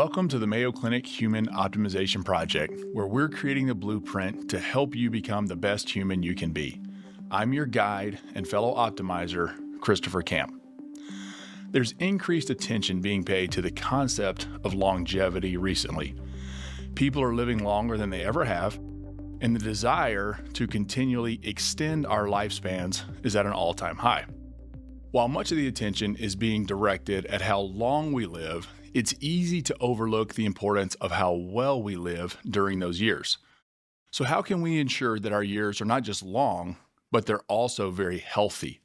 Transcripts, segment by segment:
Welcome to the Mayo Clinic Human Optimization Project, where we're creating the blueprint to help you become the best human you can be. I'm your guide and fellow optimizer, Christopher Camp. There's increased attention being paid to the concept of longevity recently. People are living longer than they ever have, and the desire to continually extend our lifespans is at an all-time high. While much of the attention is being directed at how long we live, it's easy to overlook the importance of how well we live during those years. So how can we ensure that our years are not just long, but they're also very healthy?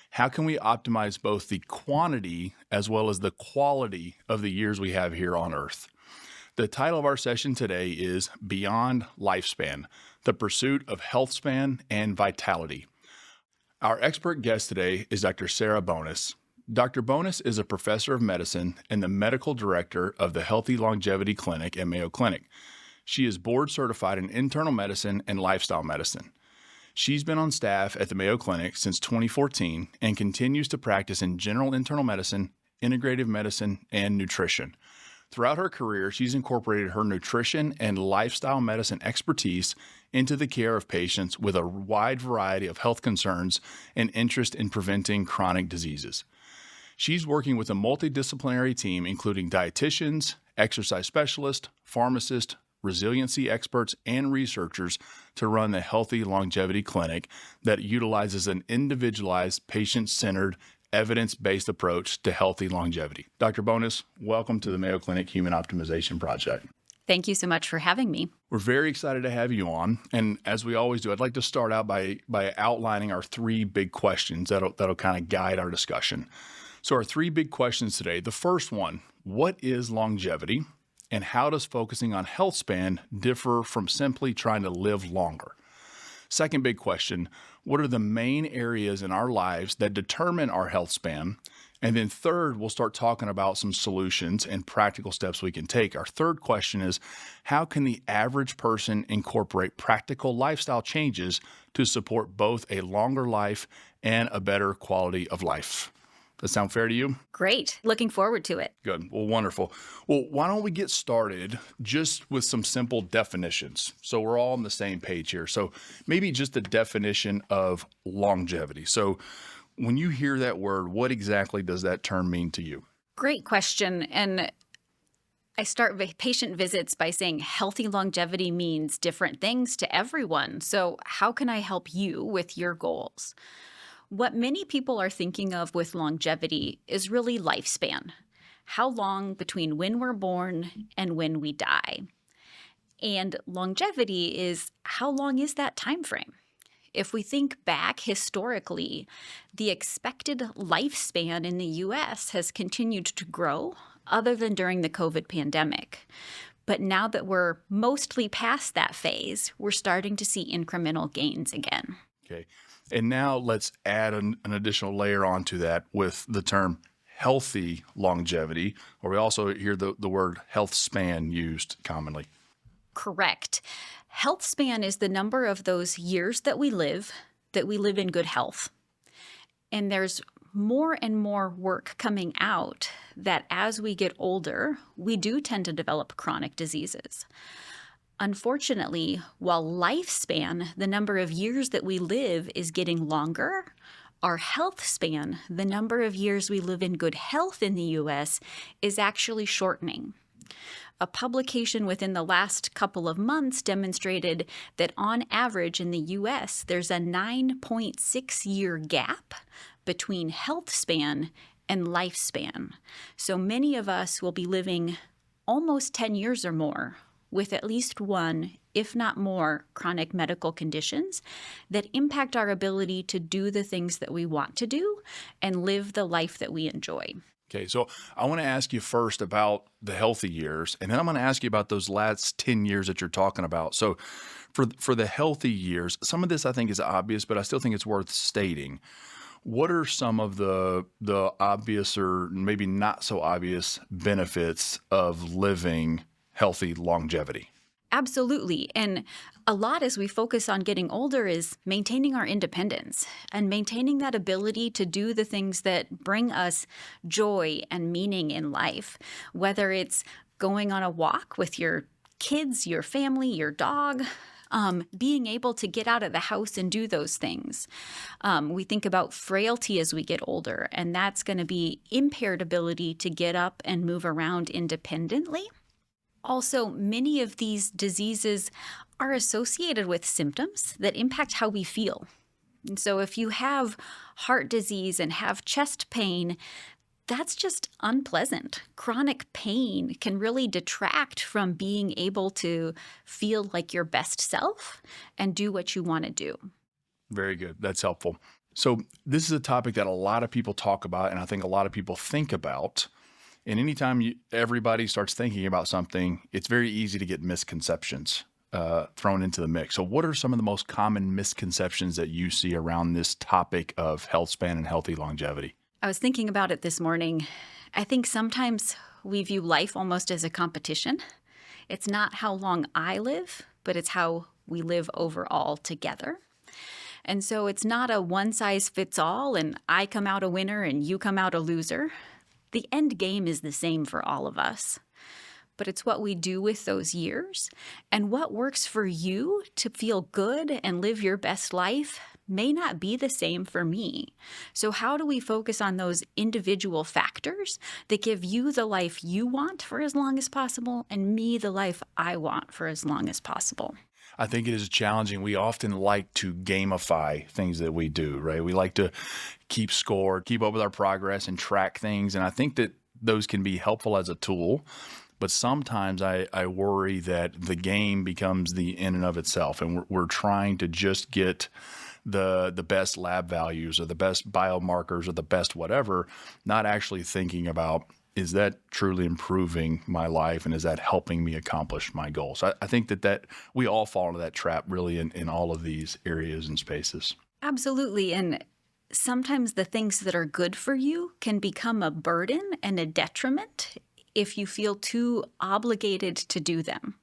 How can we optimize both the quantity as well as the quality of the years we have here on Earth? The title of our session today is Beyond Lifespan, the Pursuit of Healthspan and Vitality. Our expert guest today is Dr. Sara Bonnes. Dr. Bonnes is a professor of medicine and the medical director of the Healthy Longevity Clinic at Mayo Clinic. She is board certified in internal medicine and lifestyle medicine. She's been on staff at the Mayo Clinic since 2014 and continues to practice in general internal medicine, integrative medicine, and nutrition. Throughout her career, she's incorporated her nutrition and lifestyle medicine expertise into the care of patients with a wide variety of health concerns and interest in preventing chronic diseases. She's working with a multidisciplinary team, including dietitians, exercise specialists, pharmacists, resiliency experts, and researchers to run the Healthy Longevity Clinic that utilizes an individualized, patient-centered, evidence-based approach to healthy longevity. Dr. Bonnes, welcome to the Mayo Clinic Human Optimization Project. Thank you so much for having me. We're very excited to have you on. And as we always do, I'd like to start out by outlining our three big questions that'll kind of guide our discussion. So our three big questions today. The first one, what is longevity? And how does focusing on health span differ from simply trying to live longer? Second big question, what are the main areas in our lives that determine our health span? And then third, we'll start talking about some solutions and practical steps we can take. Our third question is, how can the average person incorporate practical lifestyle changes to support both a longer life and a better quality of life? Does that sound fair to you? Great. Looking forward to it. Good. Well, wonderful. Well, why don't we get started just with some simple definitions so we're all on the same page here. So maybe just the definition of longevity. So when you hear that word, what exactly does that term mean to you? Great question. And I start patient visits by saying healthy longevity means different things to everyone. So how can I help you with your goals? What many people are thinking of with longevity is really lifespan. How long between when we're born and when we die? And longevity is how long is that time frame? If we think back historically, the expected lifespan in the U.S. has continued to grow other than during the COVID pandemic. But now that we're mostly past that phase, we're starting to see incremental gains again. Okay. And now let's add an additional layer onto that with the term healthy longevity, or we also hear the word health span used commonly. Correct. Health span is the number of those years that we live in good health. And there's more and more work coming out that as we get older, we do tend to develop chronic diseases. Unfortunately, while lifespan, the number of years that we live, is getting longer, our health span, the number of years we live in good health in the U.S., is actually shortening. A publication within the last couple of months demonstrated that on average in the U.S., there's a 9.6-year gap between health span and lifespan. So many of us will be living almost 10 years or more with at least one, if not more, chronic medical conditions that impact our ability to do the things that we want to do and live the life that we enjoy. Okay, so I want to ask you first about the healthy years, and then I'm going to ask you about those last 10 years that you're talking about. So for the healthy years, some of this I think is obvious, but I still think it's worth stating. What are some of the obvious or maybe not so obvious benefits of living healthy longevity? Absolutely. And a lot as we focus on getting older is maintaining our independence and maintaining that ability to do the things that bring us joy and meaning in life, whether it's going on a walk with your kids, your family, your dog, being able to get out of the house and do those things. We think about frailty as we get older, and that's going to be impaired ability to get up and move around independently. Also, many of these diseases are associated with symptoms that impact how we feel. And so if you have heart disease and have chest pain, that's just unpleasant. Chronic pain can really detract from being able to feel like your best self and do what you want to do. Very good. That's helpful. So this is a topic that a lot of people talk about, and I think a lot of people think about. And anytime everybody starts thinking about something, it's very easy to get misconceptions thrown into the mix. So what are some of the most common misconceptions that you see around this topic of health span and healthy longevity? I was thinking about it this morning. I think sometimes we view life almost as a competition. It's not how long I live, but it's how we live overall together. And so it's not a one size fits all and I come out a winner and you come out a loser. The end game is the same for all of us. But it's what we do with those years, and what works for you to feel good and live your best life may not be the same for me. So how do we focus on those individual factors that give you the life you want for as long as possible and me the life I want for as long as possible? I think it is challenging. We often like to gamify things that we do, right? We like to keep score, keep up with our progress and track things. And I think that those can be helpful as a tool. But sometimes I worry that the game becomes the in and of itself. And we're trying to just get the best lab values or the best biomarkers or the best whatever, not actually thinking about, is that truly improving my life and is that helping me accomplish my goals? I think that we all fall into that trap really in all of these areas and spaces. Absolutely. And sometimes the things that are good for you can become a burden and a detriment if you feel too obligated to do them.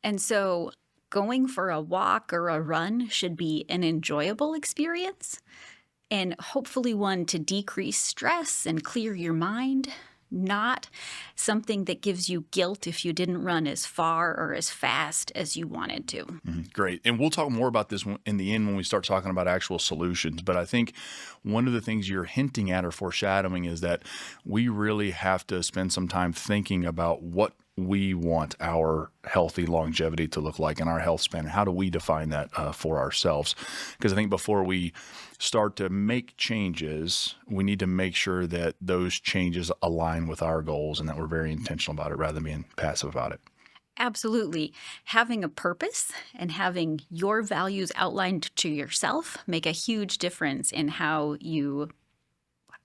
And so going for a walk or a run should be an enjoyable experience and hopefully one to decrease stress and clear your mind, not something that gives you guilt if you didn't run as far or as fast as you wanted to. Mm-hmm. Great. And we'll talk more about this in the end when we start talking about actual solutions. But I think one of the things you're hinting at or foreshadowing is that we really have to spend some time thinking about what we want our healthy longevity to look like and our health span. How do we define that for ourselves? Because I think before we start to make changes, we need to make sure that those changes align with our goals and that we're very intentional about it rather than being passive about it. Absolutely. Having a purpose and having your values outlined to yourself make a huge difference in how you,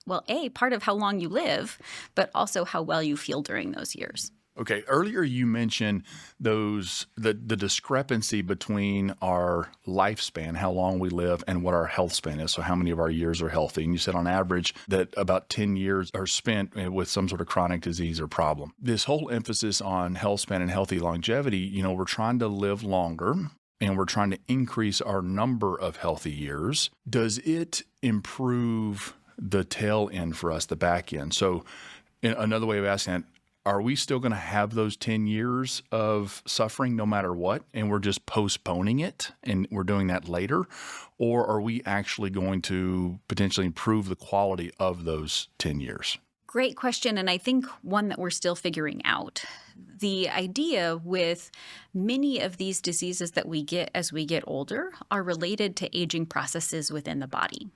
well, part of how long you live, but also how well you feel during those years. Okay. Earlier you mentioned the discrepancy between our lifespan, how long we live, and what our health span is. So how many of our years are healthy? And you said on average that about 10 years are spent with some sort of chronic disease or problem. This whole emphasis on health span and healthy longevity, we're trying to live longer and we're trying to increase our number of healthy years. Does it improve the tail end for us, the back end? So another way of asking that, are we still going to have those 10 years of suffering no matter what, and we're just postponing it and we're doing that later? Or are we actually going to potentially improve the quality of those 10 years? Great question, and I think one that we're still figuring out. The idea with many of these diseases that we get as we get older are related to aging processes within the body.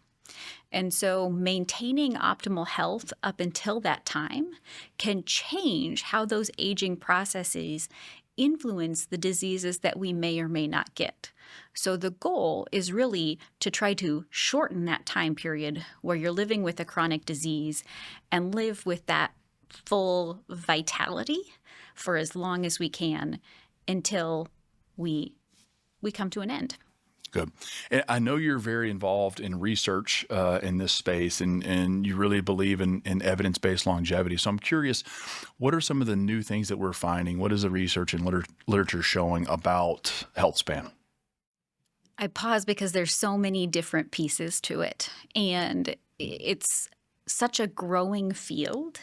And so maintaining optimal health up until that time can change how those aging processes influence the diseases that we may or may not get. So the goal is really to try to shorten that time period where you're living with a chronic disease and live with that full vitality for as long as we can until we come to an end. Good. And I know you're very involved in research in this space and you really believe in evidence-based longevity. So I'm curious, what are some of the new things that we're finding? What is the research and literature showing about health span? I pause because there's so many different pieces to it. And it's such a growing field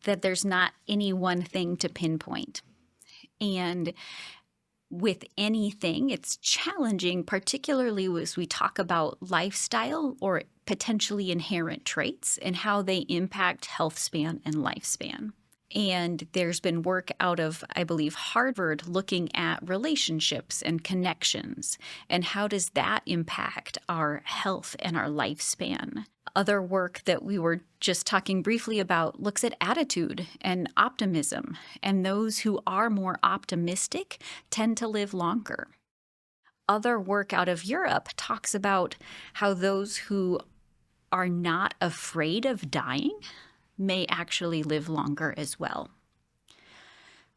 that there's not any one thing to pinpoint. And with anything, it's challenging, particularly as we talk about lifestyle or potentially inherent traits and how they impact health span and lifespan. And there's been work out of, I believe, Harvard looking at relationships and connections and how does that impact our health and our lifespan. Other work that we were just talking briefly about looks at attitude and optimism, and those who are more optimistic tend to live longer. Other work out of Europe talks about how those who are not afraid of dying may actually live longer as well.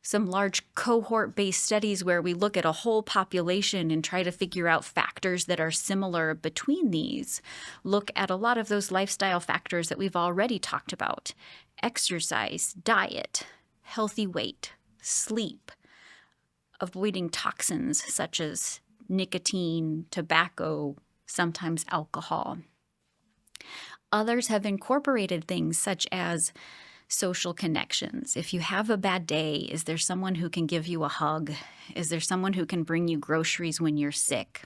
Some large cohort-based studies where we look at a whole population and try to figure out factors that are similar between these look at a lot of those lifestyle factors that we've already talked about: exercise, diet, healthy weight, sleep, avoiding toxins such as nicotine, tobacco, sometimes alcohol. Others have incorporated things such as social connections. If you have a bad day, is there someone who can give you a hug? Is there someone who can bring you groceries when you're sick?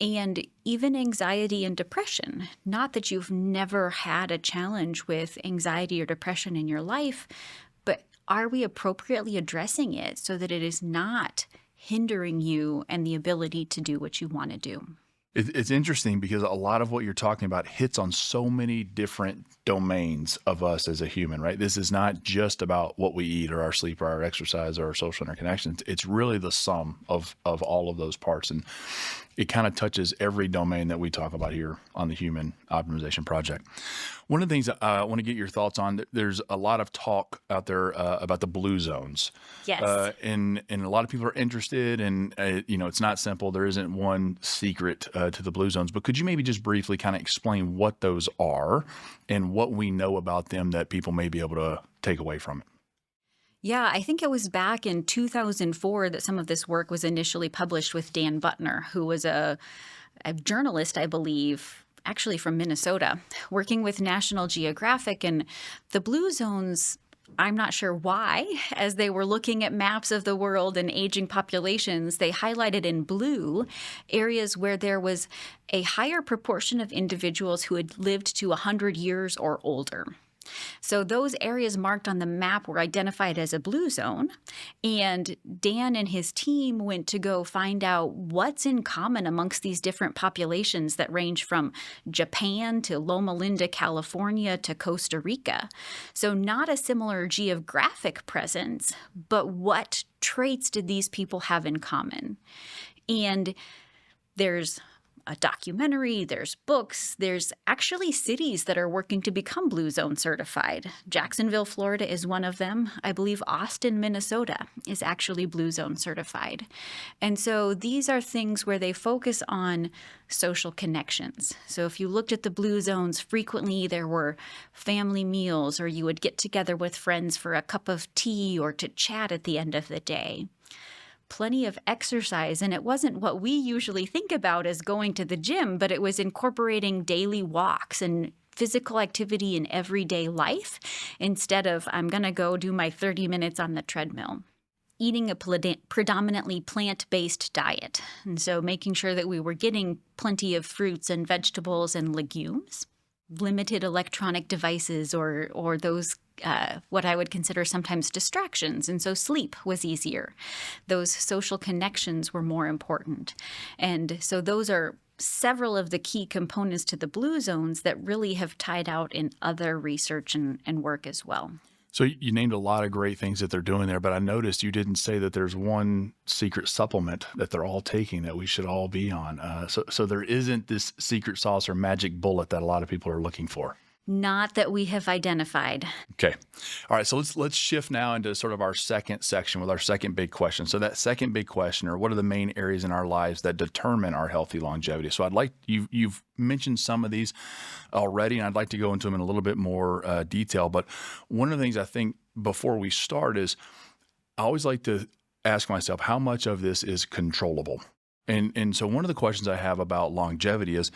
And even anxiety and depression. Not that you've never had a challenge with anxiety or depression in your life, but are we appropriately addressing it so that it is not hindering you and the ability to do what you want to do? It's interesting because a lot of what you're talking about hits on so many different domains of us as a human, right? This is not just about what we eat or our sleep or our exercise or our social interconnections. It's really the sum of all of those parts. And it kind of touches every domain that we talk about here on the Human Optimization Project. One of the things I want to get your thoughts on, there's a lot of talk out there about the blue zones. Yes. And a lot of people are interested, and it's not simple. There isn't one secret to the blue zones, but could you maybe just briefly kind of explain what those are and what we know about them that people may be able to take away from it? Yeah, I think it was back in 2004 that some of this work was initially published with Dan Buttner, who was a journalist, I believe, actually from Minnesota, working with National Geographic. And the blue zones, I'm not sure why, as they were looking at maps of the world and aging populations, they highlighted in blue areas where there was a higher proportion of individuals who had lived to 100 years or older. So those areas marked on the map were identified as a blue zone, and Dan and his team went to go find out what's in common amongst these different populations that range from Japan to Loma Linda, California to Costa Rica. So not a similar geographic presence, but what traits did these people have in common? And there's a documentary, there's books, there's actually cities that are working to become blue zone certified. Jacksonville, Florida is one of them. I believe Austin, Minnesota is actually blue zone certified. And so these are things where they focus on social connections. So if you looked at the blue zones, frequently there were family meals, or you would get together with friends for a cup of tea or to chat at the end of the day. Plenty of exercise, and it wasn't what we usually think about as going to the gym, but it was incorporating daily walks and physical activity in everyday life instead of I'm going to go do my 30 minutes on the treadmill. Eating a predominantly plant-based diet, and so making sure that we were getting plenty of fruits and vegetables and legumes. Limited electronic devices or those what I would consider sometimes distractions, and so sleep was easier. Those social connections were more important. And so those are several of the key components to the blue zones that really have tied out in other research and work as well. So you named a lot of great things that they're doing there, but I noticed you didn't say that there's one secret supplement that they're all taking that we should all be on. So there isn't this secret sauce or magic bullet that a lot of people are looking for. Not that we have identified. Okay. All right. So let's shift now into sort of our second section with our second big question. So that second big question, or what are the main areas in our lives that determine our healthy longevity? So I'd like you've mentioned some of these already, and I'd like to go into them in a little bit more detail. But one of the things I think before we start is I always like to ask myself, how much of this is controllable? And so one of the questions I have about longevity is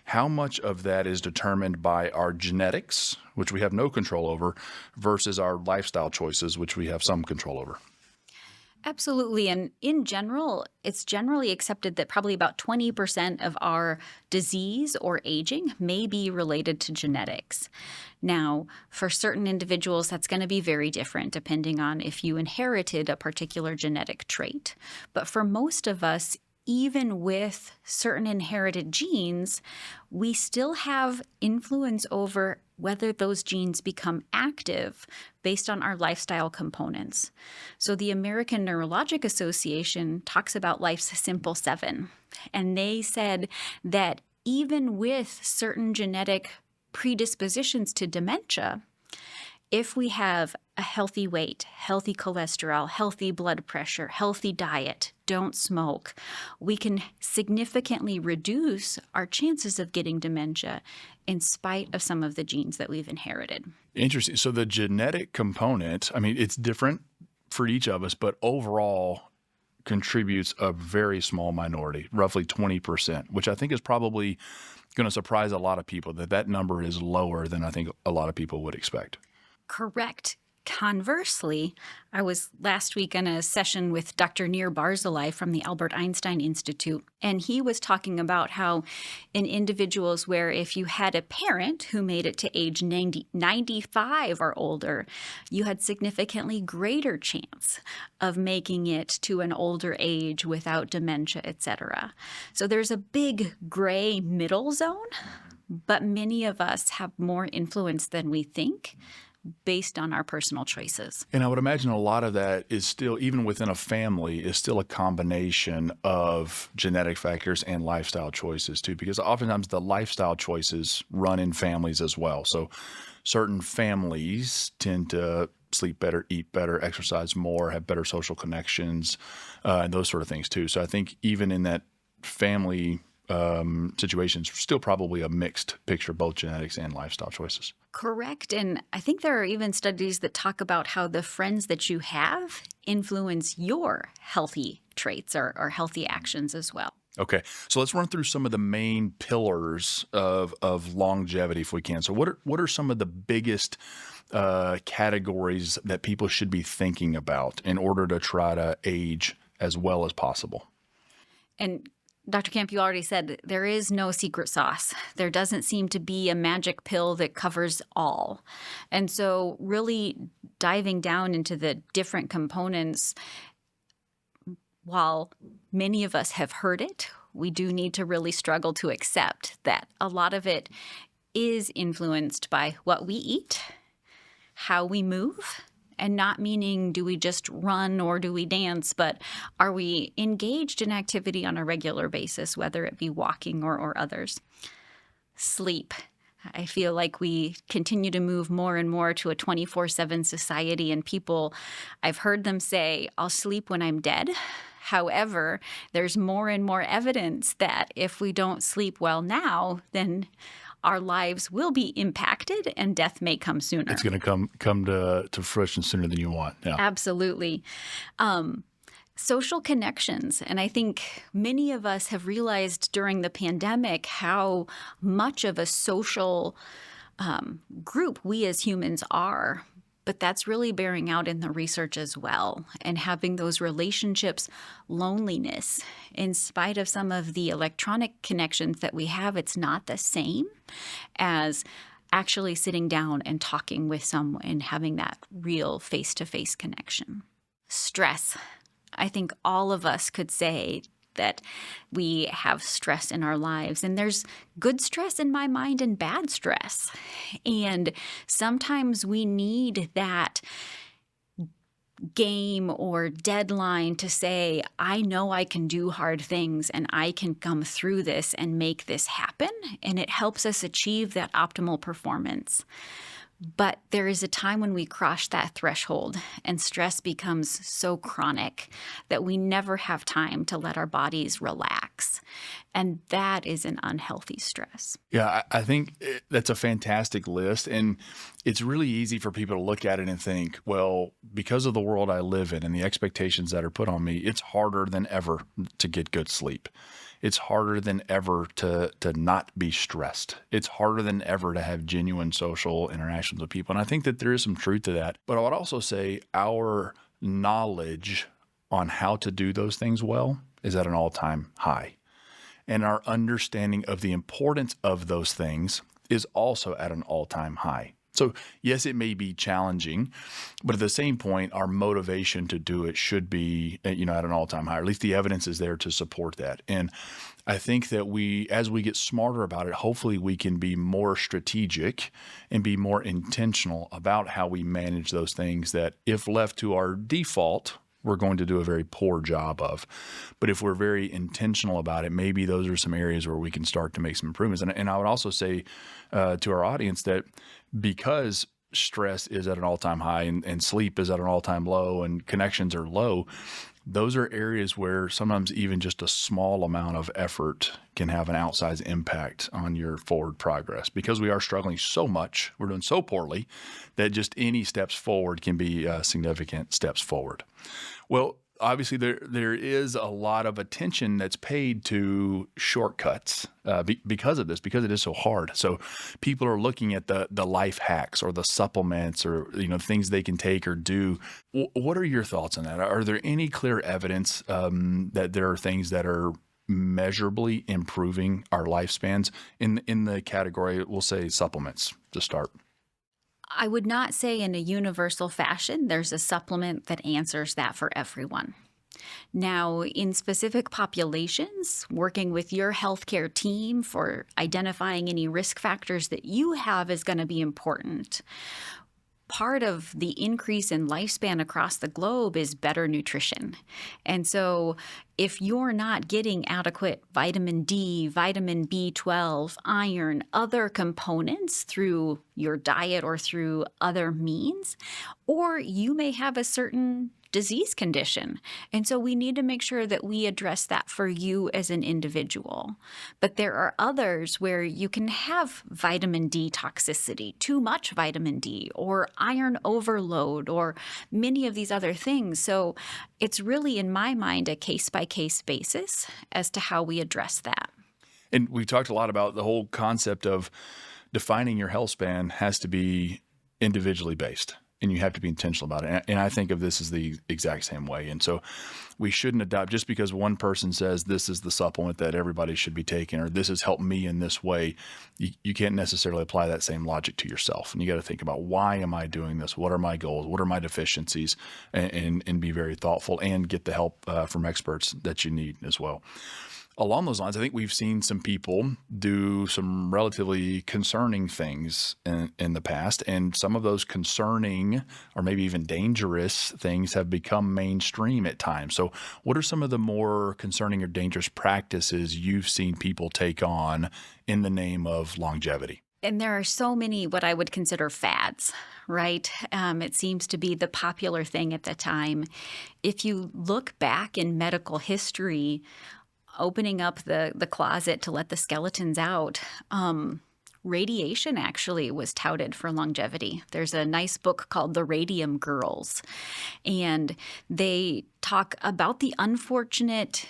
how much of that is determined by our genetics, which we have no control over, versus our lifestyle choices, which we have some control over. Absolutely. And in general, it's generally accepted that probably about 20% of our disease or aging may be related to genetics. Now, for certain individuals, that's going to be very different depending on if you inherited a particular genetic trait. But for most of us, even with certain inherited genes, we still have influence over whether those genes become active based on our lifestyle components. So the American Neurologic Association talks about life's simple seven, and they said that even with certain genetic predispositions to dementia, if we have a healthy weight, healthy cholesterol, healthy blood pressure, healthy diet, don't smoke, we can significantly reduce our chances of getting dementia in spite of some of the genes that we've inherited. Interesting. So the genetic component, I mean, it's different for each of us, but overall contributes a very small minority, roughly 20%, which I think is probably going to surprise a lot of people that that number is lower than I think a lot of people would expect. Correct. Conversely, I was last week in a session with Dr. Nir Barzilai from the Albert Einstein Institute, and he was talking about how in individuals where if you had a parent who made it to age 95 or older, you had significantly greater chance of making it to an older age without dementia, etc. So there's a big gray middle zone, but many of us have more influence than we think based on our personal choices. And I would imagine a lot of that is still, even within a family, is still a combination of genetic factors and lifestyle choices too, because oftentimes the lifestyle choices run in families as well. So certain families tend to sleep better, eat better, exercise more, have better social connections, and those sort of things too. So I think even in that family situations, still probably a mixed picture, both genetics and lifestyle choices. Correct. And I think there are even studies that talk about how the friends that you have influence your healthy traits or healthy actions as well. Okay, so let's run through some of the main pillars of longevity if we can. So what are some of the biggest categories that people should be thinking about in order to try to age as well as possible? And Dr. Camp, you already said there is no secret sauce. There doesn't seem to be a magic pill that covers all. And so really diving down into the different components, while many of us have heard it, we do need to really struggle to accept that a lot of it is influenced by what we eat, how we move, and not meaning do we just run or do we dance, but are we engaged in activity on a regular basis, whether it be walking or others. Sleep. I feel like we continue to move more and more to a 24/7 society, and people, I've heard them say, I'll sleep when I'm dead. However, there's more and more evidence that if we don't sleep well now, then our lives will be impacted and death may come sooner. It's going to come to fruition sooner than you want. Yeah. Absolutely. Social connections. And I think many of us have realized during the pandemic how much of a social group we as humans are. But that's really bearing out in the research as well, and having those relationships, loneliness. In spite of some of the electronic connections that we have, it's not the same as actually sitting down and talking with someone and having that real face-to-face connection. Stress. I think all of us could say that we have stress in our lives, and there's good stress in my mind and bad stress. And sometimes we need that game or deadline to say, I know I can do hard things and I can come through this and make this happen. And it helps us achieve that optimal performance. But there is a time when we cross that threshold and stress becomes so chronic that we never have time to let our bodies relax. And that is an unhealthy stress. Yeah, I think that's a fantastic list. And it's really easy for people to look at it and think, well, because of the world I live in and the expectations that are put on me, it's harder than ever to get good sleep. It's harder than ever to not be stressed. It's harder than ever to have genuine social interactions with people. And I think that there is some truth to that. But I would also say our knowledge on how to do those things well is at an all-time high. And our understanding of the importance of those things is also at an all-time high. So yes, it may be challenging, but at the same point, our motivation to do it should be, at an all-time high, or at least the evidence is there to support that. And I think that as we get smarter about it, hopefully we can be more strategic and be more intentional about how we manage those things that, if left to our default, we're going to do a very poor job of. But if we're very intentional about it, maybe those are some areas where we can start to make some improvements. And I would also say to our audience that because stress is at an all-time high and sleep is at an all-time low and connections are low, those are areas where sometimes even just a small amount of effort can have an outsized impact on your forward progress. Because we are struggling so much, we're doing so poorly, that just any steps forward can be significant steps forward. Well, obviously there is a lot of attention that's paid to shortcuts because of this, because it is so hard. So people are looking at the life hacks or the supplements or things they can take or do. What are your thoughts on that? Are there any clear evidence that there are things that are measurably improving our lifespans in the category, we'll say supplements to start? I would not say in a universal fashion there's a supplement that answers that for everyone. Now, in specific populations, working with your healthcare team for identifying any risk factors that you have is going to be important. Part of the increase in lifespan across the globe is better nutrition. And so if you're not getting adequate vitamin D, vitamin B12, iron, other components through your diet or through other means, or you may have a certain disease condition. And so we need to make sure that we address that for you as an individual. But there are others where you can have vitamin D toxicity, too much vitamin D, or iron overload, or many of these other things. So it's really, in my mind, a case-by-case basis as to how we address that. And we've talked a lot about the whole concept of defining your health span has to be individually based. And you have to be intentional about it. And I think of this as the exact same way. And so we shouldn't adopt just because one person says this is the supplement that everybody should be taking, or this has helped me in this way. You can't necessarily apply that same logic to yourself. And you got to think about, why am I doing this? What are my goals? What are my deficiencies? And be very thoughtful and get the help from experts that you need as well. Along those lines, I think we've seen some people do some relatively concerning things in the past, and some of those concerning or maybe even dangerous things have become mainstream at times. So what are some of the more concerning or dangerous practices you've seen people take on in the name of longevity? And there are so many what I would consider fads, right? It seems to be the popular thing at the time. If you look back in medical history, opening up the closet to let the skeletons out, radiation actually was touted for longevity. There's a nice book called The Radium Girls, and they talk about the unfortunate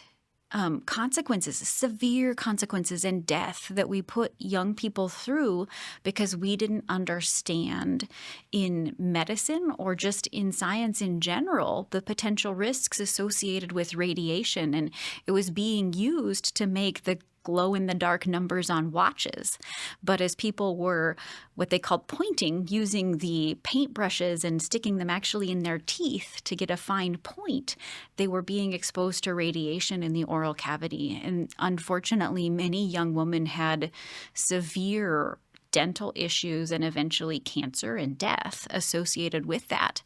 consequences, severe consequences and death that we put young people through because we didn't understand in medicine or just in science in general the potential risks associated with radiation. And it was being used to make the glow-in-the-dark numbers on watches. But as people were what they called pointing, using the paintbrushes and sticking them actually in their teeth to get a fine point, they were being exposed to radiation in the oral cavity. And unfortunately, many young women had severe dental issues and eventually cancer and death associated with that.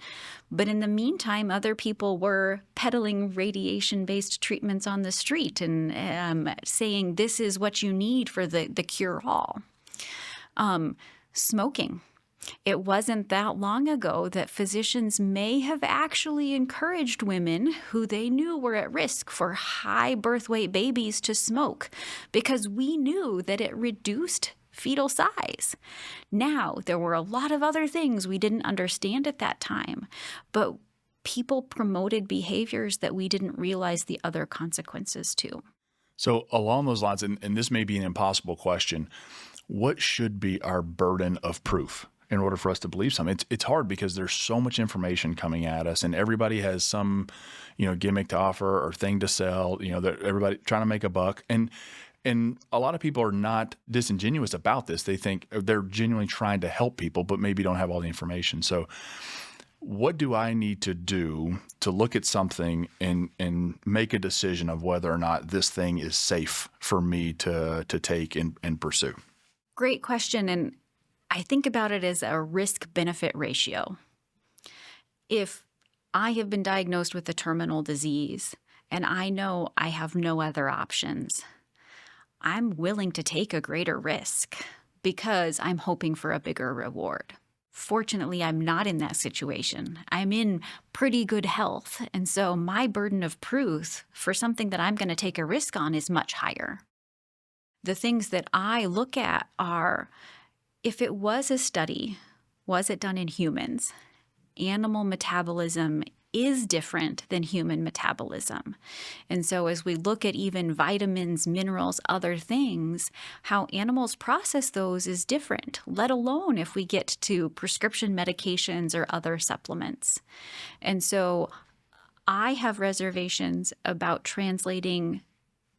But in the meantime, other people were peddling radiation-based treatments on the street and saying this is what you need for the cure-all. Smoking. It wasn't that long ago that physicians may have actually encouraged women who they knew were at risk for high birth weight babies to smoke because we knew that it reduced fetal size. Now, there were a lot of other things we didn't understand at that time, but people promoted behaviors that we didn't realize the other consequences to. So, along those lines, and this may be an impossible question, what should be our burden of proof in order for us to believe something? It's hard because there's so much information coming at us, and everybody has some, gimmick to offer or thing to sell. That everybody trying to make a buck, and a lot of people are not disingenuous about this. They think they're genuinely trying to help people, but maybe don't have all the information. So, what do I need to do to look at something and make a decision of whether or not this thing is safe for me to take and pursue? Great question. And I think about it as a risk-benefit ratio. If I have been diagnosed with a terminal disease and I know I have no other options, I'm willing to take a greater risk because I'm hoping for a bigger reward. Fortunately, I'm not in that situation. I'm in pretty good health, and so my burden of proof for something that I'm going to take a risk on is much higher. The things that I look at are, if it was a study, was it done in humans? Animal metabolism is different than human metabolism. And so as we look at even vitamins, minerals, other things, how animals process those is different, let alone if we get to prescription medications or other supplements. And so I have reservations about translating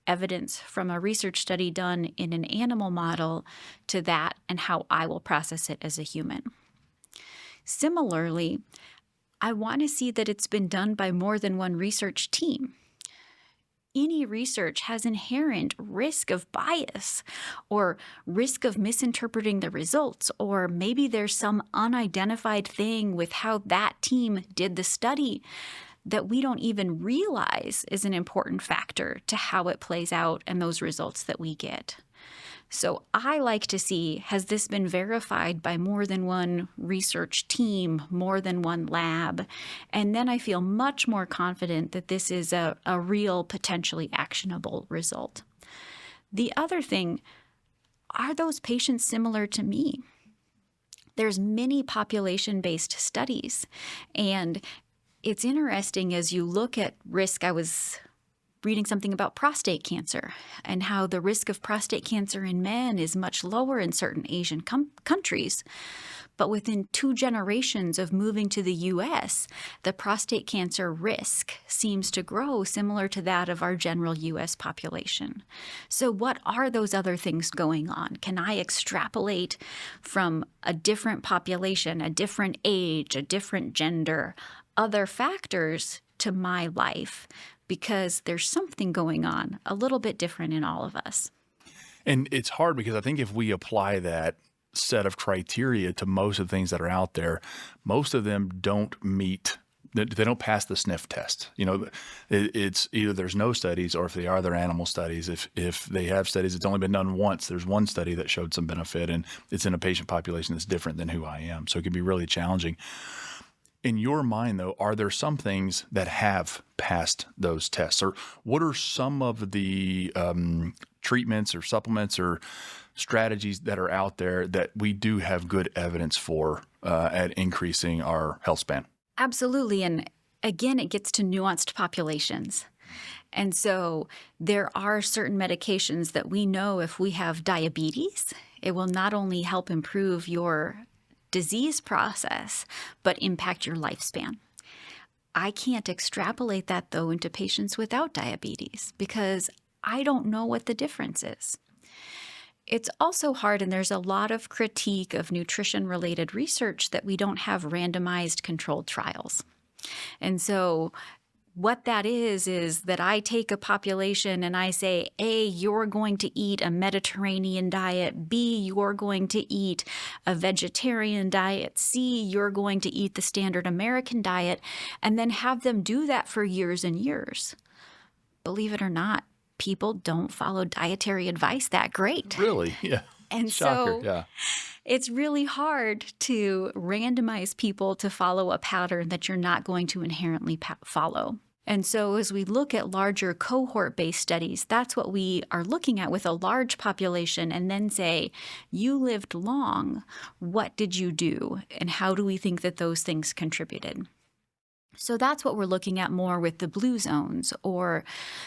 evidence from a research study done in an animal model to that and how I will process it as a human. Similarly, I want to see that it's been done by more than one research team. Any research has inherent risk of bias or risk of misinterpreting the results, or maybe there's some unidentified thing with how that team did the study that we don't even realize is an important factor to how it plays out and those results that we get. So I like to see, has this been verified by more than one research team, more than one lab? And then I feel much more confident that this is a real, potentially actionable result. The other thing, are those patients similar to me? There's many population-based studies, and it's interesting as you look at risk. I was reading something about prostate cancer and how the risk of prostate cancer in men is much lower in certain Asian countries. But within 2 generations of moving to the U.S., the prostate cancer risk seems to grow similar to that of our general U.S. population. So what are those other things going on? Can I extrapolate from a different population, a different age, a different gender, other factors to my life? Because there's something going on a little bit different in all of us. And it's hard because I think if we apply that set of criteria to most of the things that are out there, most of them don't meet, they don't pass the sniff test. It's either there's no studies, or if they are, they're animal studies. If they have studies, it's only been done once. There's one study that showed some benefit, and it's in a patient population that's different than who I am. So it can be really challenging. In your mind, though, are there some things that have passed those tests? Or what are some of the treatments or supplements or strategies that are out there that we do have good evidence for at increasing our health span? Absolutely. And again, it gets to nuanced populations. And so there are certain medications that we know if we have diabetes, it will not only help improve your disease process, but impact your lifespan. I can't extrapolate that, though, into patients without diabetes because I don't know what the difference is. It's also hard, and there's a lot of critique of nutrition-related research that we don't have randomized controlled trials. And so what that is that I take a population and I say, A, you're going to eat a Mediterranean diet. B, you're going to eat a vegetarian diet. C, you're going to eat the standard American diet, and then have them do that for years and years. Believe it or not, people don't follow dietary advice that great. Really? Yeah. And Shocker. so Yeah. It's really hard to randomize people to follow a pattern that you're not going to inherently follow. And so as we look at larger cohort-based studies, that's what we are looking at with a large population, and then say, you lived long, what did you do? And how do we think that those things contributed? So that's what we're looking at more with the blue zones. Or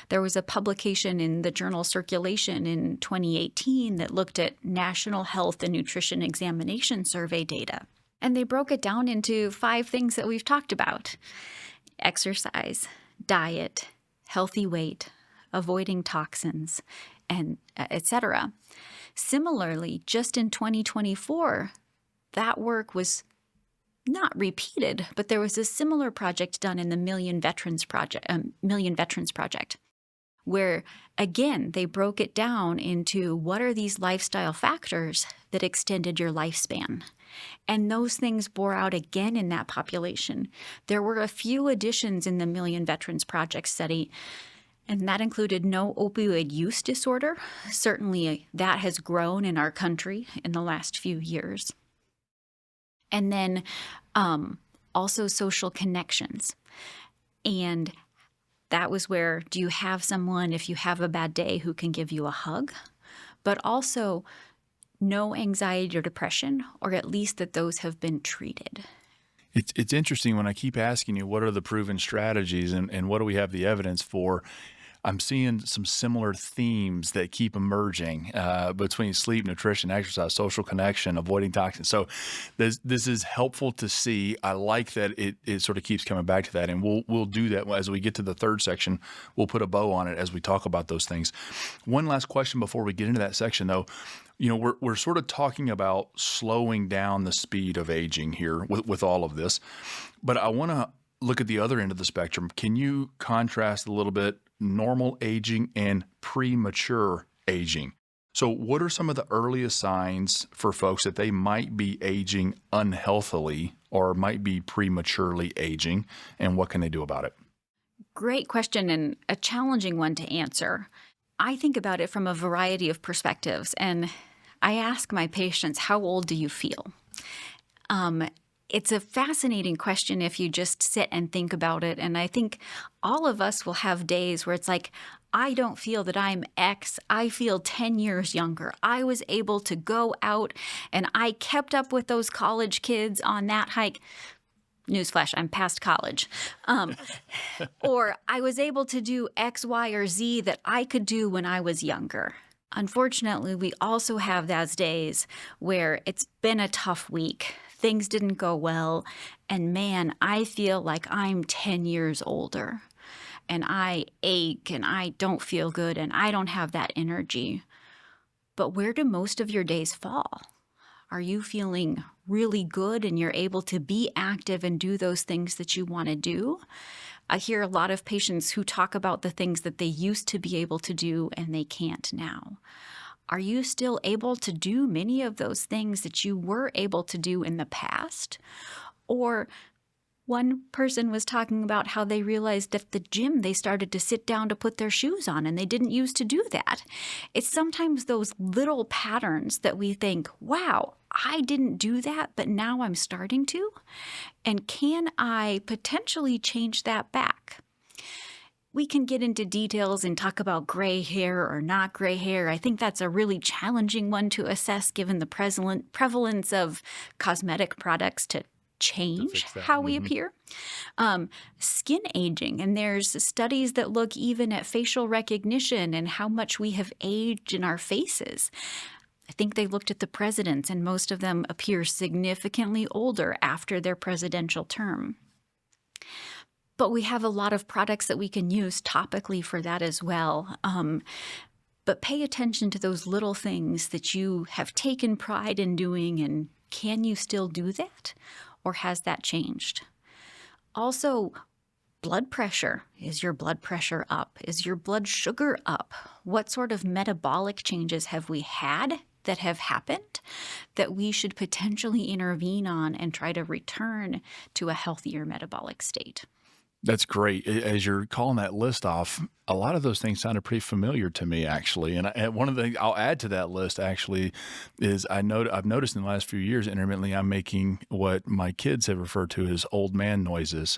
there was a publication in the journal Circulation in 2018 that looked at National Health and Nutrition Examination Survey data. And they broke it down into 5 things that we've talked about: exercise, diet, healthy weight, avoiding toxins, and etc. Similarly, just in 2024, that work was not repeated, but there was a similar project done in the Million Veterans Project, where again they broke it down into what are these lifestyle factors that extended your lifespan. And those things bore out again in that population. There were a few additions in the Million Veterans Project study, and that included no opioid use disorder. Certainly that has grown in our country in the last few years. And then also social connections. And that was where, do you have someone, if you have a bad day, who can give you a hug? But also no anxiety or depression, or at least that those have been treated. It's interesting when I keep asking you, what are the proven strategies and what do we have the evidence for? I'm seeing some similar themes that keep emerging between sleep, nutrition, exercise, social connection, avoiding toxins. So this is helpful to see. I like that it sort of keeps coming back to that, and we'll do that as we get to the third section. We'll put a bow on it as we talk about those things. One last question before we get into that section, though. You know, we're sort of talking about slowing down the speed of aging here with all of this, but I want to look at the other end of the spectrum. Can you contrast a little bit normal aging and premature aging? So what are some of the earliest signs for folks that they might be aging unhealthily or might be prematurely aging, and what can they do about it? Great question, and a challenging one to answer. I think about it from a variety of perspectives, and I ask my patients, how old do you feel? It's a fascinating question if you just sit and think about it. And I think all of us will have days where it's like, I don't feel that I'm X. I feel 10 years younger. I was able to go out and I kept up with those college kids on that hike. Newsflash, I'm past college. Or I was able to do X, Y, or Z that I could do when I was younger. Unfortunately, we also have those days where it's been a tough week. Things didn't go well, and man, I feel like I'm 10 years older, and I ache, and I don't feel good, and I don't have that energy. But where do most of your days fall? Are you feeling really good and you're able to be active and do those things that you want to do? I hear a lot of patients who talk about the things that they used to be able to do and they can't now. Are you still able to do many of those things that you were able to do in the past? Or one person was talking about how they realized at the gym they started to sit down to put their shoes on and they didn't used to do that. It's sometimes those little patterns that we think, wow, I didn't do that, but now I'm starting to. And can I potentially change that back? We can get into details and talk about gray hair or not gray hair. I think that's a really challenging one to assess given the prevalence of cosmetic products to change how we appear. Skin aging, and there's studies that look even at facial recognition and how much we have aged in our faces. I think they looked at the presidents, and most of them appear significantly older after their presidential term. But we have a lot of products that we can use topically for that as well. But pay attention to those little things that you have taken pride in doing, and can you still do that? Or has that changed? Also, blood pressure. Is your blood pressure up? Is your blood sugar up? What sort of metabolic changes have we had that have happened that we should potentially intervene on and try to return to a healthier metabolic state? That's great. As you're calling that list off, a lot of those things sounded pretty familiar to me, actually. And one of the things I'll add to that list actually is I've noticed in the last few years intermittently I'm making what my kids have referred to as old man noises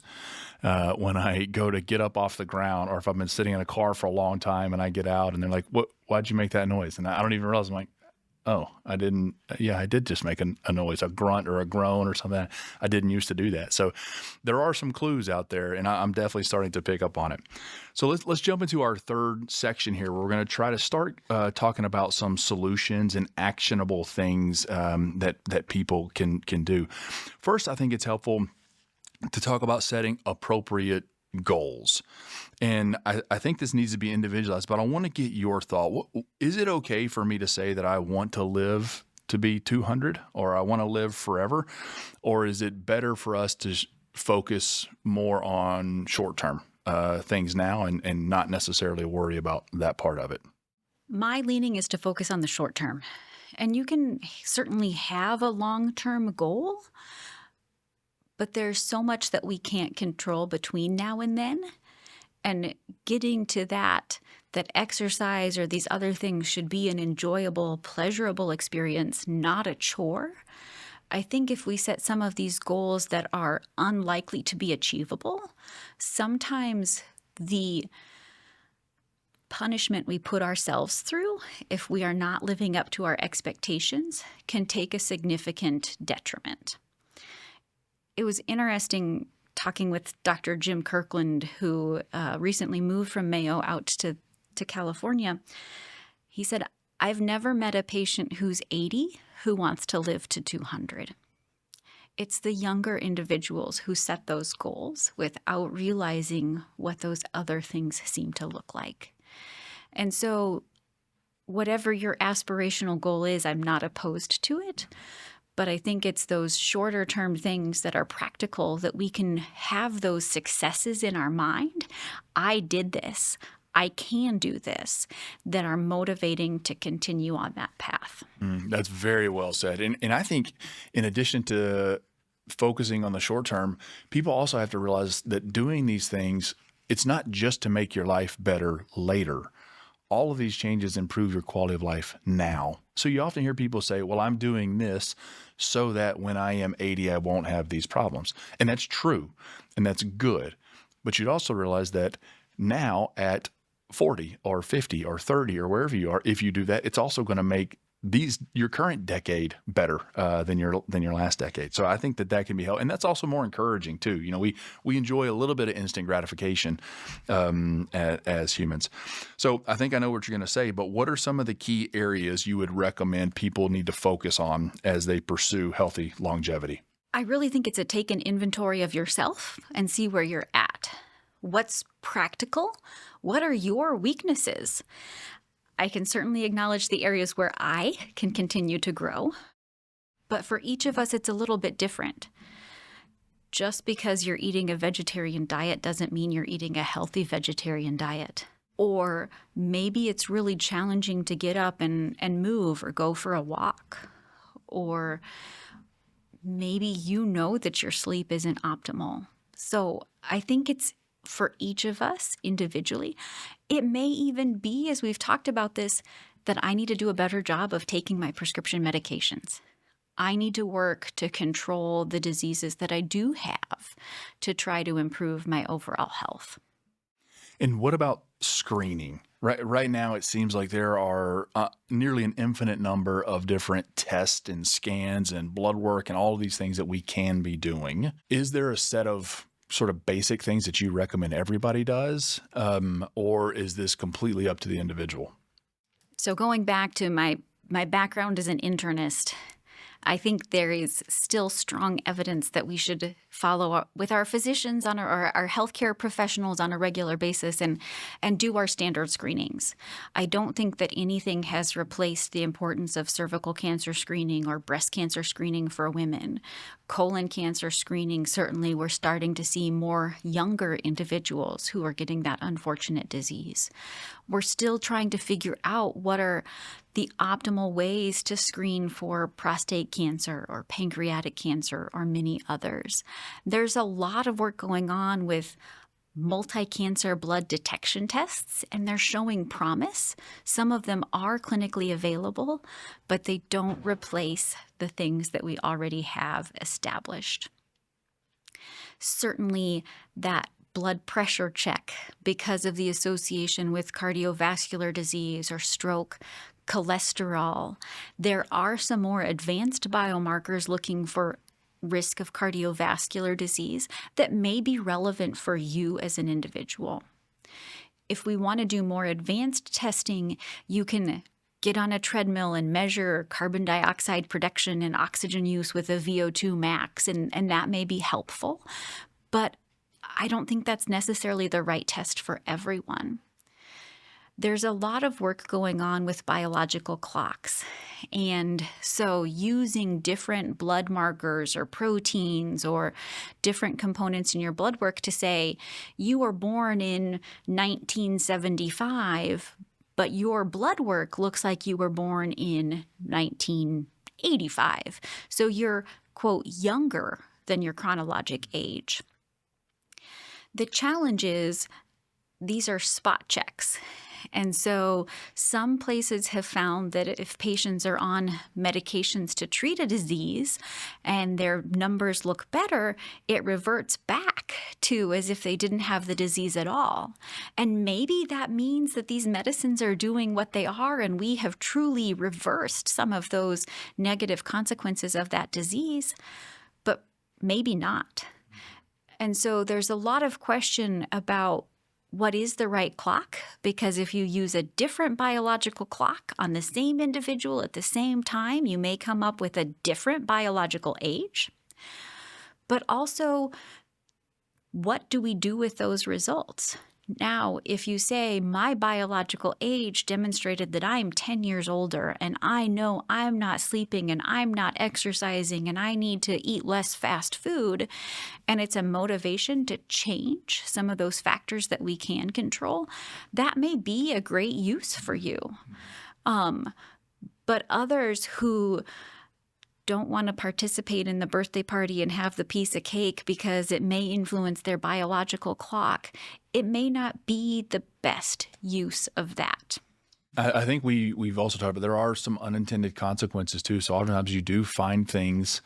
when I go to get up off the ground, or if I've been sitting in a car for a long time and I get out and they're like, "What? Why'd you make that noise?" And I don't even realize. I'm like, "Oh, I didn't. Yeah, I did just make a noise, a grunt or a groan or something. I didn't used to do that." So there are some clues out there, and I'm definitely starting to pick up on it. So let's jump into our third section here. Where we're going to try to start talking about some solutions and actionable things that people can do. First, I think it's helpful to talk about setting appropriate goals. And I think this needs to be individualized, but I want to get your thought. Is it okay for me to say that I want to live to be 200 or I want to live forever? Or is it better for us to focus more on short term things now and not necessarily worry about that part of it? My leaning is to focus on the short term. And you can certainly have a long term goal, but there's so much that we can't control between now and then. And getting to that exercise or these other things should be an enjoyable, pleasurable experience, not a chore. I think if we set some of these goals that are unlikely to be achievable, sometimes the punishment we put ourselves through if we are not living up to our expectations can take a significant detriment. It was interesting talking with Dr. Jim Kirkland, who recently moved from Mayo out to California. He said, "I've never met a patient who's 80 who wants to live to 200. It's the younger individuals who set those goals without realizing what those other things seem to look like." And so whatever your aspirational goal is, I'm not opposed to it. But I think it's those shorter term things that are practical that we can have those successes in our mind. I did this. I can do this, that are motivating to continue on that path. That's very well said. And I think in addition to focusing on the short term, people also have to realize that doing these things, it's not just to make your life better later. All of these changes improve your quality of life now. So you often hear people say, well, I'm doing this so that when I am 80, I won't have these problems. And that's true. And that's good. But you'd also realize that now at 40 or 50 or 30 or wherever you are, if you do that, it's also going to make your current decade better than your last decade. So I think that can be helpful, and that's also more encouraging too. You know, we enjoy a little bit of instant gratification as humans. So I think I know what you're going to say, but what are some of the key areas you would recommend people need to focus on as they pursue healthy longevity? I really think it's a take an inventory of yourself and see where you're at. What's practical? What are your weaknesses? I can certainly acknowledge the areas where I can continue to grow, but for each of us, it's a little bit different. Just because you're eating a vegetarian diet doesn't mean you're eating a healthy vegetarian diet. Or maybe it's really challenging to get up and move or go for a walk. Or maybe you know that your sleep isn't optimal. So I think it's for each of us individually. It may even be, as we've talked about this, that I need to do a better job of taking my prescription medications. I need to work to control the diseases that I do have to try to improve my overall health. And what about screening? Right now, it seems like there are nearly an infinite number of different tests and scans and blood work and all of these things that we can be doing. Is there a set of sort of basic things that you recommend everybody does, or is this completely up to the individual? So going back to my background as an internist, I think there is still strong evidence that we should follow up with our physicians or our healthcare professionals on a regular basis and do our standard screenings. I don't think that anything has replaced the importance of cervical cancer screening or breast cancer screening for women. Colon cancer screening, certainly we're starting to see more younger individuals who are getting that unfortunate disease. We're still trying to figure out what are the optimal ways to screen for prostate cancer or pancreatic cancer or many others. There's a lot of work going on with multi-cancer blood detection tests, and they're showing promise. Some of them are clinically available, but they don't replace the things that we already have established. Certainly that blood pressure check, because of the association with cardiovascular disease or stroke, cholesterol. There are some more advanced biomarkers looking for risk of cardiovascular disease that may be relevant for you as an individual. If we want to do more advanced testing, you can get on a treadmill and measure carbon dioxide production and oxygen use with a VO2 max, and that may be helpful. But I don't think that's necessarily the right test for everyone. There's a lot of work going on with biological clocks. And so using different blood markers or proteins or different components in your blood work to say, you were born in 1975, but your blood work looks like you were born in 1985. So you're, quote, younger than your chronologic age. The challenge is these are spot checks. And so some places have found that if patients are on medications to treat a disease and their numbers look better, it reverts back to as if they didn't have the disease at all. And maybe that means that these medicines are doing what they are, and we have truly reversed some of those negative consequences of that disease, but maybe not. And so there's a lot of question about what is the right clock, because if you use a different biological clock on the same individual at the same time, you may come up with a different biological age. But also, what do we do with those results? Now, if you say my biological age demonstrated that I'm 10 years older and I know I'm not sleeping and I'm not exercising and I need to eat less fast food, and it's a motivation to change some of those factors that we can control, that may be a great use for you. But others who don't want to participate in the birthday party and have the piece of cake because it may influence their biological clock, it may not be the best use of that. I think we've also talked about there are some unintended consequences too. So oftentimes you do find things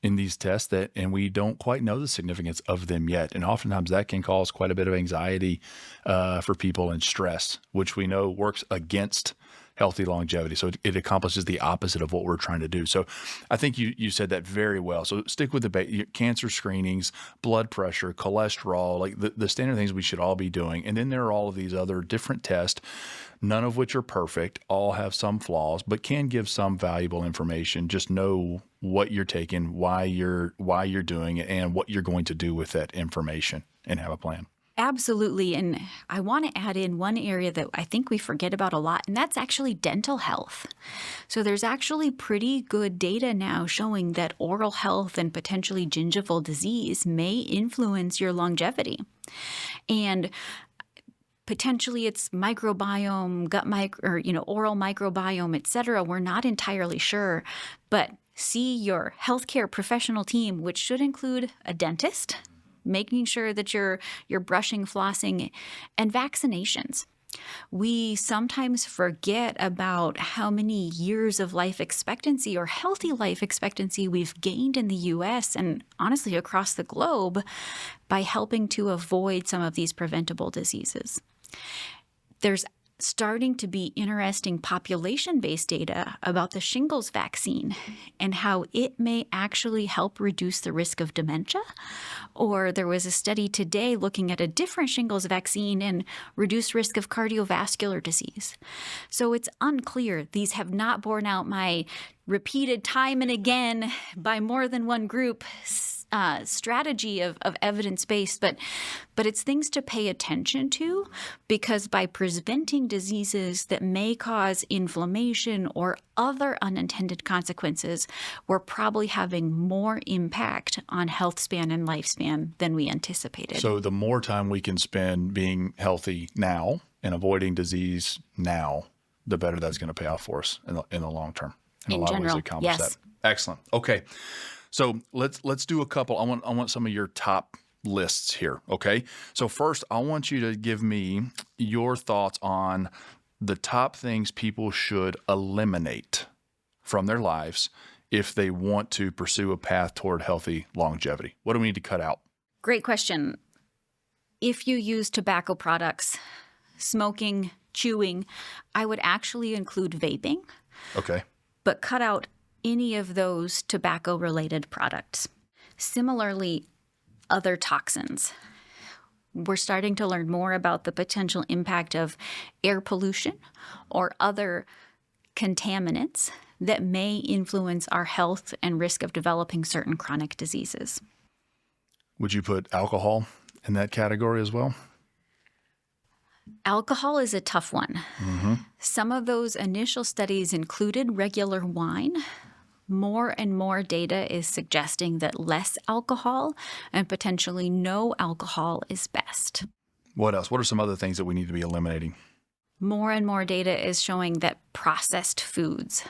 in these tests and we don't quite know the significance of them yet. And oftentimes that can cause quite a bit of anxiety for people and stress, which we know works against healthy longevity. So it accomplishes the opposite of what we're trying to do. So I think you said that very well. So stick with the cancer screenings, blood pressure, cholesterol, like the standard things we should all be doing. And then there are all of these other different tests, none of which are perfect, all have some flaws, but can give some valuable information. Just know what you're taking, why you're doing it, and what you're going to do with that information, and have a plan. Absolutely. And I want to add in one area that I think we forget about a lot, and that's actually dental health. So there's actually pretty good data now showing that oral health and potentially gingival disease may influence your longevity. And potentially it's microbiome, gut oral microbiome, et cetera. We're not entirely sure, but see your healthcare professional team, which should include a dentist, making sure that you're brushing, flossing, and vaccinations. We sometimes forget about how many years of life expectancy or healthy life expectancy we've gained in the U.S. and honestly across the globe by helping to avoid some of these preventable diseases. There's starting to be interesting population-based data about the shingles vaccine and how it may actually help reduce the risk of dementia. Or there was a study today looking at a different shingles vaccine and reduced risk of cardiovascular disease. So it's unclear. These have not borne out my repeated time and again by more than one group strategy of evidence-based, but it's things to pay attention to, because by preventing diseases that may cause inflammation or other unintended consequences, we're probably having more impact on health span and lifespan than we anticipated. So the more time we can spend being healthy now and avoiding disease now, the better that's going to pay off for us in the long term. In a lot general, of ways to accomplish yes. that. Excellent. Okay. So let's do a couple. I want some of your top lists here, okay? So first, I want you to give me your thoughts on the top things people should eliminate from their lives if they want to pursue a path toward healthy longevity. What do we need to cut out? Great question. If you use tobacco products, smoking, chewing, I would actually include vaping, Okay. but cut out any of those tobacco-related products. Similarly, other toxins. We're starting to learn more about the potential impact of air pollution or other contaminants that may influence our health and risk of developing certain chronic diseases. Would you put alcohol in that category as well? Alcohol is a tough one. Some of those initial studies included regular wine. More and more data is suggesting that less alcohol and potentially no alcohol is best. What else? What are some other things that we need to be eliminating? More and more data is showing that processed foods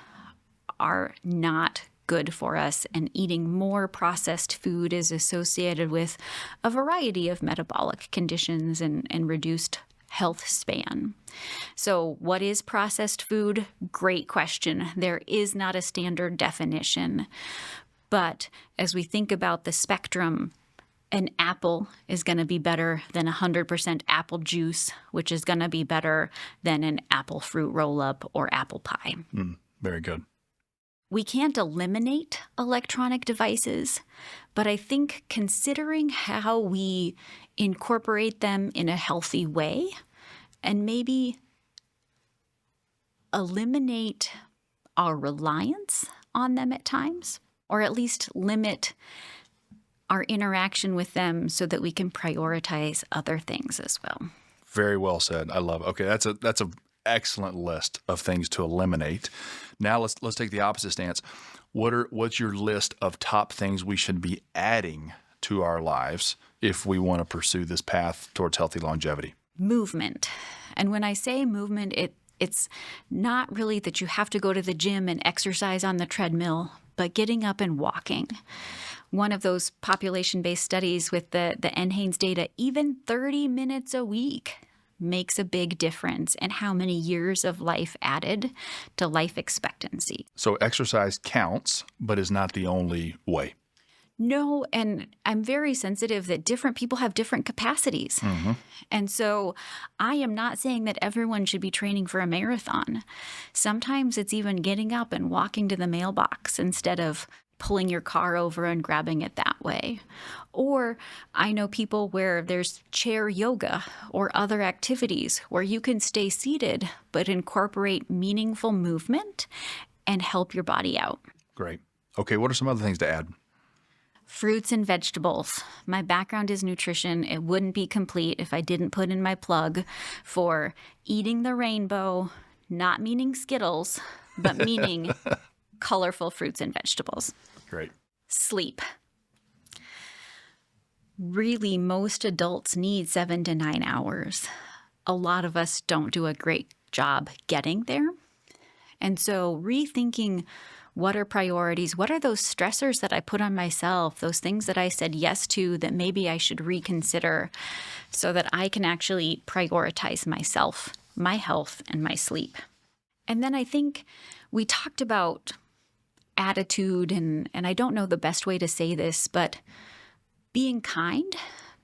are not good for us, and eating more processed food is associated with a variety of metabolic conditions and reduced health span. So what is processed food? Great question. There is not a standard definition. But as we think about the spectrum, an apple is going to be better than 100% apple juice, which is going to be better than an apple fruit roll-up or apple pie. Very good. We can't eliminate electronic devices, but I think considering how we incorporate them in a healthy way and maybe eliminate our reliance on them at times, or at least limit our interaction with them so that we can prioritize other things as well. Very well said. I love it. Okay, that's a excellent list of things to eliminate. Now let's take the opposite stance. What's your list of top things we should be adding to our lives if we want to pursue this path towards healthy longevity? Movement. And when I say movement, it's not really that you have to go to the gym and exercise on the treadmill, but getting up and walking. One of those population-based studies with the NHANES data, even 30 minutes a week makes a big difference in how many years of life added to life expectancy. So exercise counts, but is not the only way. No, and I'm very sensitive that different people have different capacities. And so I am not saying that everyone should be training for a marathon. Sometimes it's even getting up and walking to the mailbox instead of pulling your car over and grabbing it that way. Or I know people where there's chair yoga or other activities where you can stay seated but incorporate meaningful movement and help your body out. Great. Okay, what are some other things to add? Fruits and vegetables. My background is nutrition. It wouldn't be complete if I didn't put in my plug for eating the rainbow, not meaning Skittles, but meaning colorful fruits and vegetables. Great. Sleep. Really, most adults need 7 to 9 hours. A lot of us don't do a great job getting there. And so rethinking what are priorities, what are those stressors that I put on myself, those things that I said yes to that maybe I should reconsider so that I can actually prioritize myself, my health, and my sleep. And then I think we talked about attitude, and I don't know the best way to say this, but being kind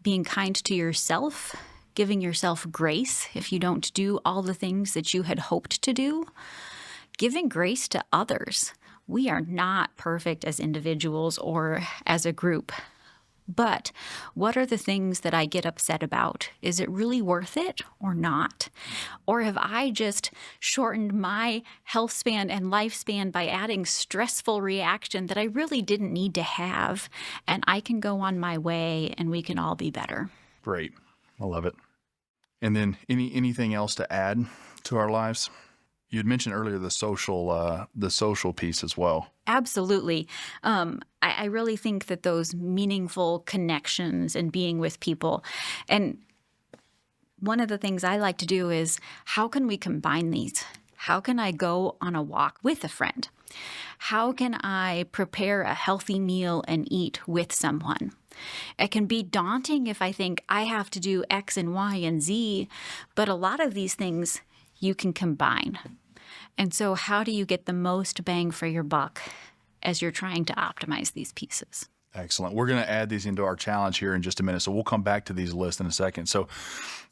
to yourself, giving yourself grace if you don't do all the things that you had hoped to do, giving grace to others. We are not perfect as individuals or as a group. But what are the things that I get upset about? Is it really worth it or not? Or have I just shortened my health span and lifespan by adding stressful reaction that I really didn't need to have? And I can go on my way and we can all be better. Great. I love it. And then anything else to add to our lives? You had mentioned earlier the social piece as well. Absolutely. I really think that those meaningful connections and being with people. And one of the things I like to do is, how can we combine these? How can I go on a walk with a friend? How can I prepare a healthy meal and eat with someone? It can be daunting if I think I have to do X and Y and Z, but a lot of these things you can combine. And so, how do you get the most bang for your buck as you're trying to optimize these pieces? Excellent. We're going to add these into our challenge here in just a minute. So we'll come back to these lists in a second. So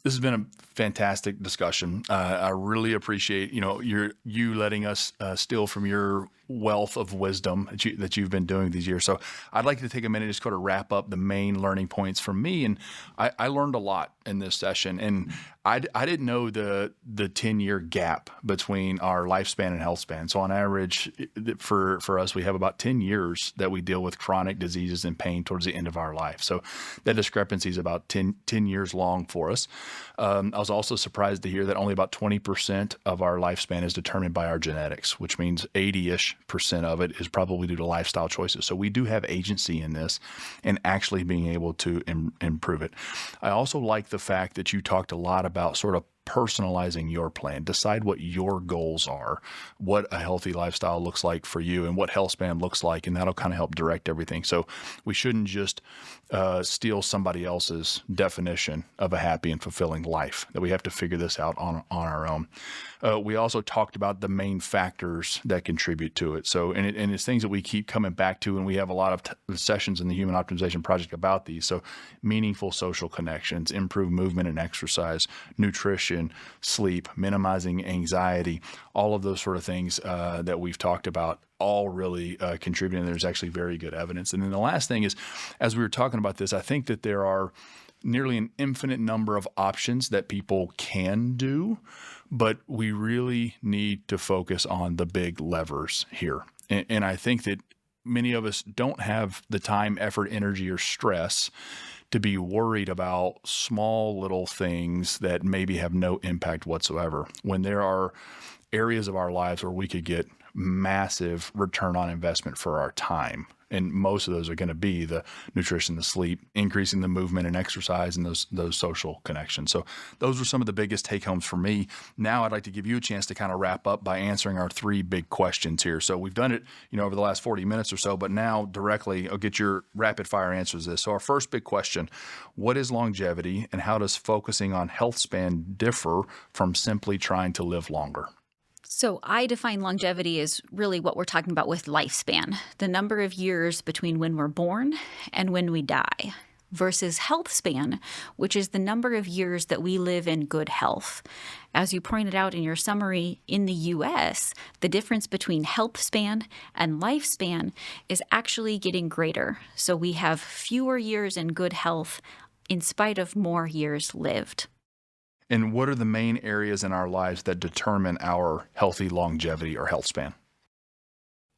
this has been a fantastic discussion. I really appreciate, you letting us steal from your wealth of wisdom that you've been doing these years. So I'd like to take a minute just to wrap up the main learning points from me. And I learned a lot in this session. And I didn't know the 10-year gap between our lifespan and health span. So on average, for us, we have about 10 years that we deal with chronic diseases and pain towards the end of our life. So that discrepancy is about 10 years long for us. I was also surprised to hear that only about 20% of our lifespan is determined by our genetics, which means 80-ish% of it is probably due to lifestyle choices. So we do have agency in this and actually being able to improve it. I also like the fact that you talked a lot about sort of personalizing your plan. Decide what your goals are, what a healthy lifestyle looks like for you, and what healthspan looks like, and that'll kind of help direct everything. So we shouldn't just steal somebody else's definition of a happy and fulfilling life, that we have to figure this out on our own. We also talked about the main factors that contribute to it. So, and it's things that we keep coming back to, and we have a lot of sessions in the Human Optimization Project about these. So meaningful social connections, improved movement and exercise, nutrition, sleep, minimizing anxiety, all of those sort of things that we've talked about all really contribute. And there's actually very good evidence. And then the last thing is, as we were talking about this, I think that there are nearly an infinite number of options that people can do, but we really need to focus on the big levers here. And I think that many of us don't have the time, effort, energy, or stress to be worried about small little things that maybe have no impact whatsoever, when there are areas of our lives where we could get massive return on investment for our time. And most of those are going to be the nutrition, the sleep, increasing the movement and exercise, and those social connections. So those were some of the biggest take homes for me. Now I'd like to give you a chance to kind of wrap up by answering our three big questions here. So we've done it, over the last 40 minutes or so, but now directly I'll get your rapid fire answers to this. So our first big question: what is longevity, and how does focusing on health span differ from simply trying to live longer? So I define longevity as really what we're talking about with lifespan, the number of years between when we're born and when we die, versus health span, which is the number of years that we live in good health. As you pointed out in your summary, in the US, the difference between health span and lifespan is actually getting greater. So we have fewer years in good health in spite of more years lived. And what are the main areas in our lives that determine our healthy longevity or health span?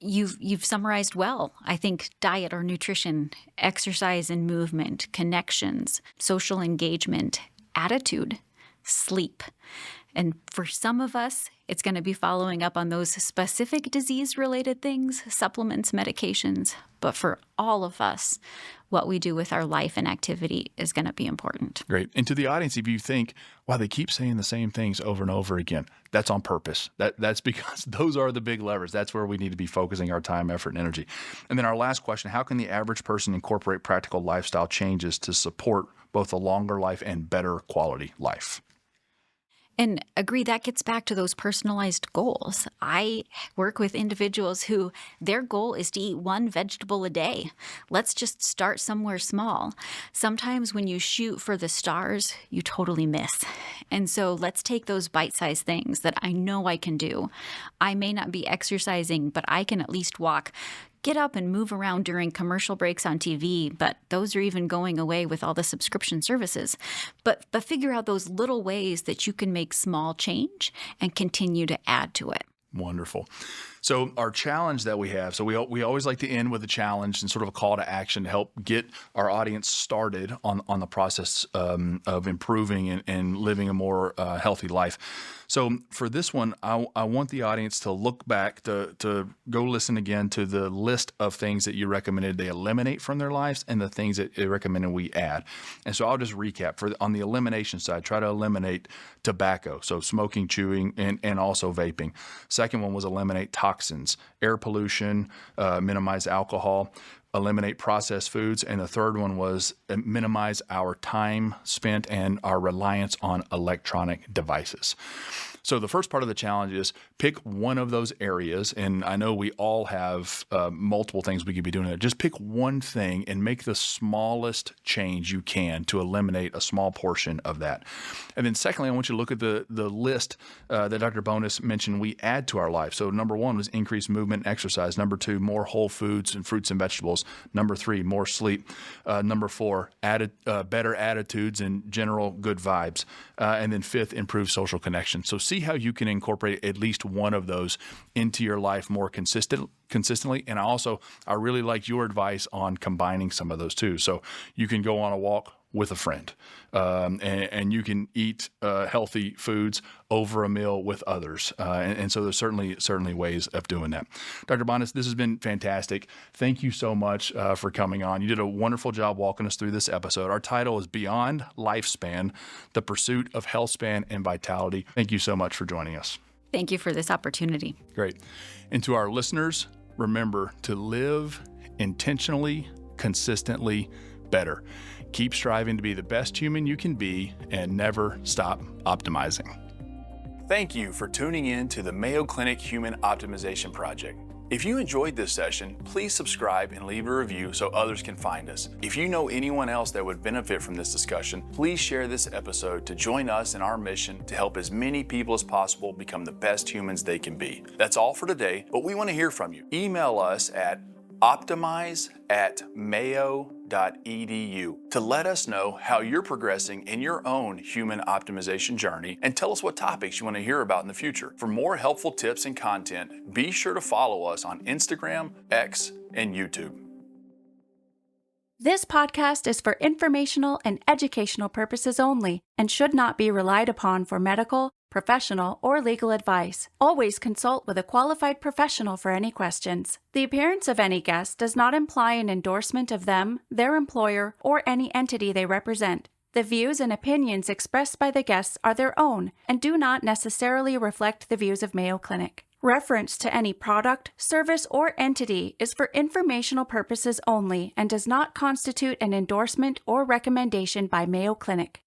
You've summarized well. I think diet or nutrition, exercise and movement, connections, social engagement, attitude, sleep. And for some of us, it's going to be following up on those specific disease-related things, supplements, medications. But for all of us, what we do with our life and activity is going to be important. Great. And to the audience, if you think, wow, they keep saying the same things over and over again, that's on purpose. That's because those are the big levers. That's where we need to be focusing our time, effort, and energy. And then our last question: how can the average person incorporate practical lifestyle changes to support both a longer life and better quality life? And agree, that gets back to those personalized goals. I work with individuals who their goal is to eat one vegetable a day. Let's just start somewhere small. Sometimes when you shoot for the stars, you totally miss. And so let's take those bite-sized things that I know I can do. I may not be exercising, but I can at least walk, get up and move around during commercial breaks on TV, but those are even going away with all the subscription services. But figure out those little ways that you can make small change and continue to add to it. Wonderful. So our challenge that we have, so we always like to end with a challenge and sort of a call to action to help get our audience started on the process of improving and living a more healthy life. So for this one, I want the audience to look back, to go listen again to the list of things that you recommended they eliminate from their lives and the things that you recommended we add. And so I'll just recap. On the elimination side, try to eliminate tobacco, so smoking, chewing, and also vaping. Second one was eliminate toxins, air pollution, minimize alcohol, eliminate processed foods, and the third one was minimize our time spent and our reliance on electronic devices. So the first part of the challenge is pick one of those areas, and I know we all have multiple things we could be doing. Just pick one thing and make the smallest change you can to eliminate a small portion of that. And then secondly, I want you to look at the list that Dr. Bonnes mentioned we add to our life. So number one was increased movement and exercise. Number two, more whole foods and fruits and vegetables. Number three, more sleep. Number four, better attitudes and general good vibes. And then fifth, improved social connection. So see how you can incorporate at least one of those into your life more consistently. And I really like your advice on combining some of those too. So you can go on a walk with a friend, and you can eat healthy foods over a meal with others. And so there's certainly ways of doing that. Dr. Bonnes, this has been fantastic. Thank you so much for coming on. You did a wonderful job walking us through this episode. Our title is Beyond Lifespan, The Pursuit of Healthspan and Vitality. Thank you so much for joining us. Thank you for this opportunity. Great. And to our listeners, remember to live intentionally, consistently better. Keep striving to be the best human you can be and never stop optimizing. Thank you for tuning in to the Mayo Clinic Human Optimization Project. If you enjoyed this session, please subscribe and leave a review so others can find us. If you know anyone else that would benefit from this discussion, please share this episode to join us in our mission to help as many people as possible become the best humans they can be. That's all for today, but we want to hear from you. Email us at optimize@mayo.edu to let us know how you're progressing in your own human optimization journey and tell us what topics you want to hear about in the future. For more helpful tips and content, be sure to follow us on Instagram, X, and YouTube. This podcast is for informational and educational purposes only and should not be relied upon for medical, professional, or legal advice. Always consult with a qualified professional for any questions. The appearance of any guest does not imply an endorsement of them, their employer, or any entity they represent. The views and opinions expressed by the guests are their own and do not necessarily reflect the views of Mayo Clinic. Reference to any product, service, or entity is for informational purposes only and does not constitute an endorsement or recommendation by Mayo Clinic.